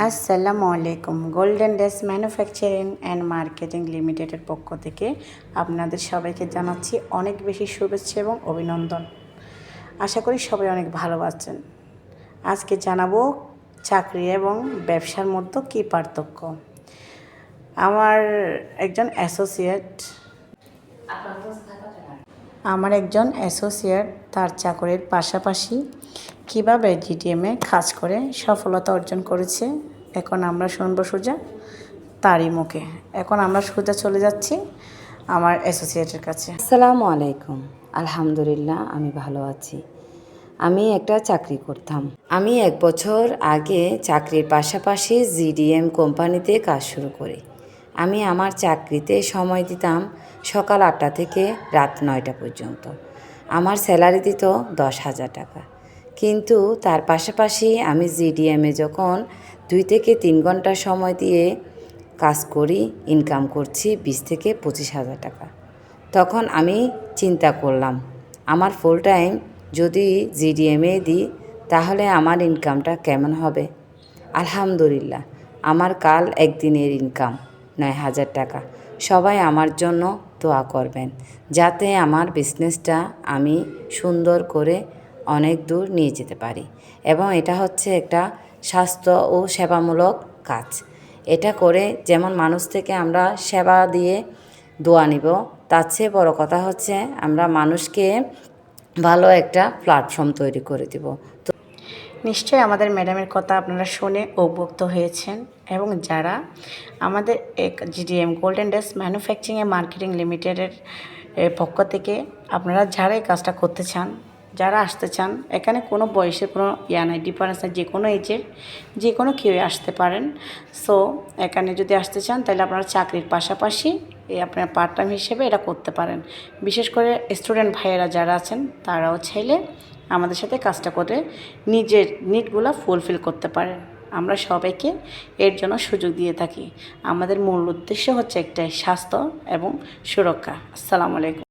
আসসালামু আলাইকুম। Golden days manufacturing and marketing লিমিটেডের পক্ষ থেকে আপনাদের সবাইকে জানাচ্ছি অনেক বেশি শুভেচ্ছা এবং অভিনন্দন। আশা করি সবাই অনেক ভালো আছেন। আজকে জানাবো চাকরি এবং ব্যবসার মধ্যে কী পার্থক্য। আমার একজন অ্যাসোসিয়েট তার চাকরির পাশাপাশি কীভাবে জিডিএমে কাজ করে সফলতা অর্জন করেছে, এখন আমরা শুনবো সোজা তারই মুখে। এখন আমরা সোজা চলে যাচ্ছি আমার অ্যাসোসিয়েটের কাছে। আসসালামু আলাইকুম। আলহামদুলিল্লাহ, আমি ভালো আছি। আমি একটা চাকরি করতাম। আমি 1 বছর আগে চাকরির পাশাপাশি জিডিএম কোম্পানিতে কাজ শুরু করি। আমি আমার চাকরিতে সময় দিতাম সকাল 8টা থেকে রাত 9টা পর্যন্ত। আমার স্যালারি দিত 10,000 টাকা। কিন্তু তার পাশাপাশি আমি জিডিএমে যখন 2 থেকে 3 ঘন্টা সময় দিয়ে কাজ করি, ইনকাম করছি 20 থেকে 25,000 টাকা। তখন আমি চিন্তা করলাম, আমার ফুল টাইম যদি জিডিএমে দিই তাহলে আমার ইনকামটা কেমন হবে। আলহামদুলিল্লাহ, আমার কাল একদিনের ইনকাম 9,000 টাকা। সবাই আমার জন্য দোয়া করবেন যাতে আমার বিজনেসটা আমি সুন্দর করে অনেক দূর নিয়ে যেতে পারি। এবং এটা হচ্ছে একটা স্বাস্থ্য ও সেবামূলক কাজ। এটা করে যেমন মানুষ থেকে আমরা সেবা দিয়ে দোয়া নিব, তার চেয়ে বড় কথা হচ্ছে আমরা মানুষকে ভালো একটা প্ল্যাটফর্ম তৈরি করে দেব। তো নিশ্চয়ই আমাদের ম্যাডামের কথা আপনারা শুনে অবগত হয়েছেন, এবং যারা আমাদের GDM golden days manufacturing and marketing লিমিটেডের পক্ষ থেকে আপনারা যারা এই কাজটা করতে চান, যারা আসতে চান, এখানে কোনো বয়সের কোনো নাই, ডিফারেন্স নাই, যে কোনো এজের যে কোনো কেউ আসতে পারেন। সো এখানে যদি আসতে চান তাহলে আপনারা চাকরির পাশাপাশি আপনার পার্ট টাইম হিসেবে এটা করতে পারেন। বিশেষ করে স্টুডেন্ট ভাইয়েরা যারা আছেন তারাও চাইলে আমাদের সাথে কাজটা করে নিজের নিডগুলো ফুলফিল করতে পারেন। আমরা সবাইকে এর জন্য সুযোগ দিয়ে থাকি। আমাদের মূল উদ্দেশ্য হচ্ছে একটাই, স্বাস্থ্য এবং সুরক্ষা। আসসালামু আলাইকুম।